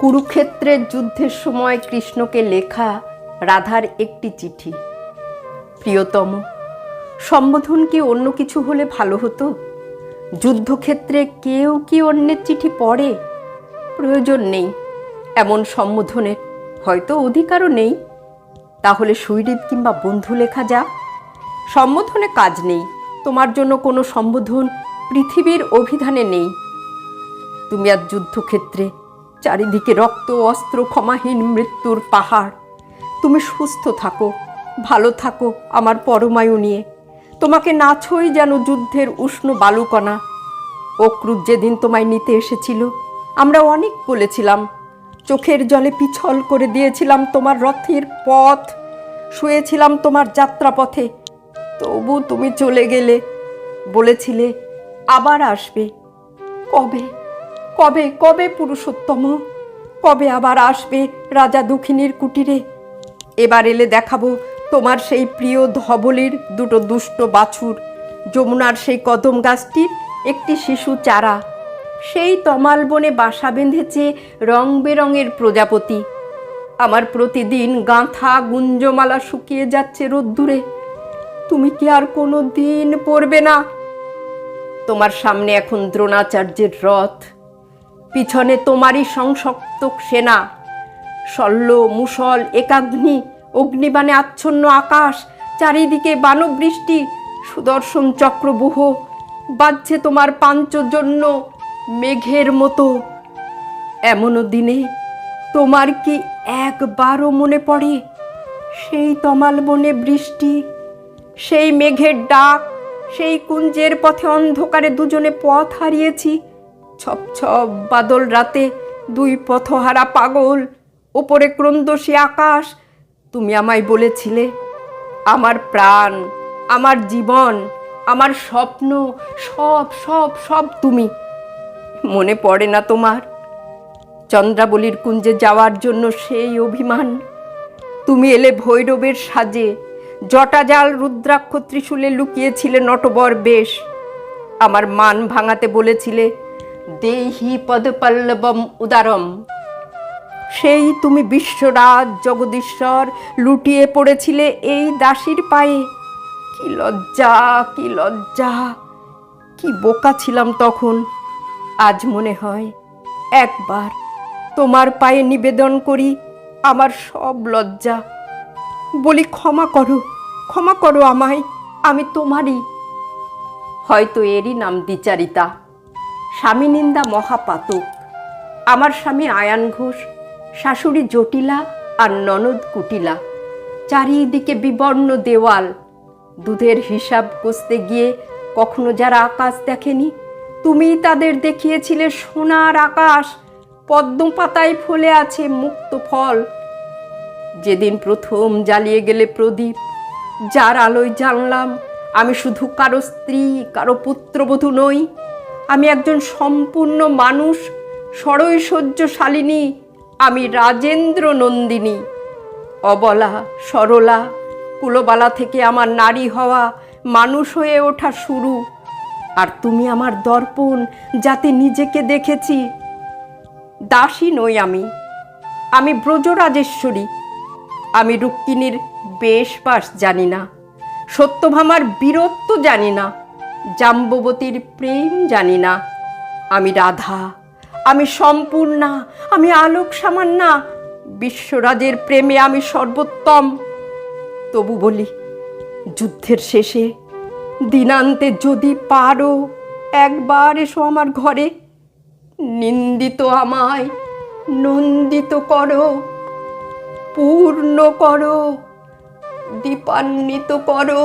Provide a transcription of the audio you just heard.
কুরুক্ষেত্রের যুদ্ধের সময় কৃষ্ণকে লেখা রাধার একটি চিঠি। প্রিয়তম, সম্বোধন কি অন্য কিছু হলে ভালো হতো? যুদ্ধক্ষেত্রে কেউ কি অন্যের চিঠি পড়ে? প্রয়োজন নেই এমন সম্বোধনের, হয়তো অধিকারও নেই। তাহলে সুহৃদ কিংবা বন্ধু লেখা যাক। সম্বোধনে কাজ নেই, তোমার জন্য কোনো সম্বোধন পৃথিবীর অভিধানে নেই। তুমি আজ যুদ্ধক্ষেত্রে, চারিদিকে রক্ত, অস্ত্র, ক্ষমাহীন মৃত্যুর পাহাড়। তুমি সুস্থ থাকো, ভালো থাকো আমার পরমায়ু নিয়ে। তোমাকে না ছোঁই যেন যুদ্ধের উষ্ণ বালুকণা। অক্রুর যেদিন তোমায় নিতে এসেছিল, আমরা অনেক বলেছিলাম, চোখের জলে পিছল করে দিয়েছিলাম তোমার রথের পথ, শুয়েছিলাম তোমার যাত্রাপথে। তবু তুমি চলে গেলে, বলেছিলে আবার আসবে। কবে কবে কবে পুরুষোত্তম, কবে আবার আসবে রাজা দুঃখিনীর কুটিরে? এবার এলে দেখাবো তোমার সেই প্রিয় ধবলির দুটো দুষ্ট বাছুর, যমুনার সেই কদম গাছটির একটি শিশু চারা, সেই তমাল বনে বাসা বেঁধেছে রং বেরঙের প্রজাপতি। আমার প্রতিদিন গাঁথা গুঞ্জমালা শুকিয়ে যাচ্ছে রোদ্দুরে। তুমি কি আর কোনো দিন পড়বে না? তোমার সামনে এখন দ্রোণাচার্যের রথ, পিছনে তোমারই সংশক্ত সেনা। শল্য, মুষল, একাগ্নি, অগ্নিবাণে আচ্ছন্ন আকাশ, চারিদিকে বানবৃষ্টি, সুদর্শন চক্রবুহ বাজছে তোমার পাঞ্চজন্য মেঘের মতো। এমনও দিনে তোমার কি একবারও মনে পড়ে সেই তমাল বনে বৃষ্টি, সেই মেঘের ডাক, সেই কুঞ্জের পথে অন্ধকারে দুজনে পথ হারিয়েছি? ছপ ছপ বাদল রাতে দুই পথহারা পাগল, ওপরে ক্রন্দশী আকাশ। তুমি আমায় বলেছিলে, আমার প্রাণ, আমার জীবন, আমার স্বপ্ন, সব সব সব তুমি। মনে পড়ে না তোমার? চন্দ্রাবলীর কুঞ্জে যাওয়ার জন্য সেই অভিমান। তুমি এলে ভৈরবের সাজে, জটাজাল রুদ্রাক্ষ ত্রিশূলে লুকিয়েছিলে নটবর বেশ। আমার মান ভাঙাতে বলেছিলে, দেহি পদপল্লবম উদারম। সেই তুমি বিশ্বরাজ জগদীশ্বর লুটিয়ে পড়েছিলে এই দাসীর পায়ে। কি লজ্জা, কি লজ্জা! কি বোকা ছিলাম তখন। আজ মনে হয় একবার তোমার পায়ে নিবেদন করি আমার সব লজ্জা। বলি, ক্ষমা করো, ক্ষমা করো আমায়, আমি তোমারই। হয়তো এরই নাম দ্বিচারিতা, স্বামী নিন্দা মহাপাতক। আমার স্বামী আয়ান ঘোষ, শাশুড়ি জটিলা আর ননদ কুটিলা। চারিদিকে বিবর্ণ দেওয়াল। দুধের হিসাব কষতে গিয়ে কখনো যারা আকাশ দেখেনি, তুমিই তাদের দেখিয়েছিলে সোনার আকাশ, পদ্ম পাতায় ফলে আছে মুক্ত ফল। যেদিন প্রথম জ্বালিয়ে গেলে প্রদীপ, যার আলোয় জানলাম আমি শুধু কারো স্ত্রী, কারো পুত্রবধূ নই, আমি একজন সম্পূর্ণ মানুষ, ষড়ৈশ্বর্যশালিনী, আমি রাজেন্দ্র নন্দিনী। অবলা, সরলা, কুলবালা থেকে আমার নারী হওয়া, মানুষ হয়ে ওঠা শুরু। আর তুমি আমার দর্পণ, যাতে নিজেকে দেখেছি। দাসী নই আমি, আমি ব্রজরাজেশ্বরী। আমি রুক্মিণীর বেশবাস জানি না, সত্যভামার বীরত্ব জানি না, জাম্ববতীর প্রেম জানি না। আমি রাধা, আমি সম্পূর্ণা, আমি আলোক সামান্না, বিশ্বরাজের প্রেমে আমি সর্বোত্তম। তবু বলি, যুদ্ধের শেষে দিনান্তে যদি পারো একবার এসো আমার ঘরে। নিন্দিত আমায় নন্দিত করো, পূর্ণ করো, দীপান্বিত করো।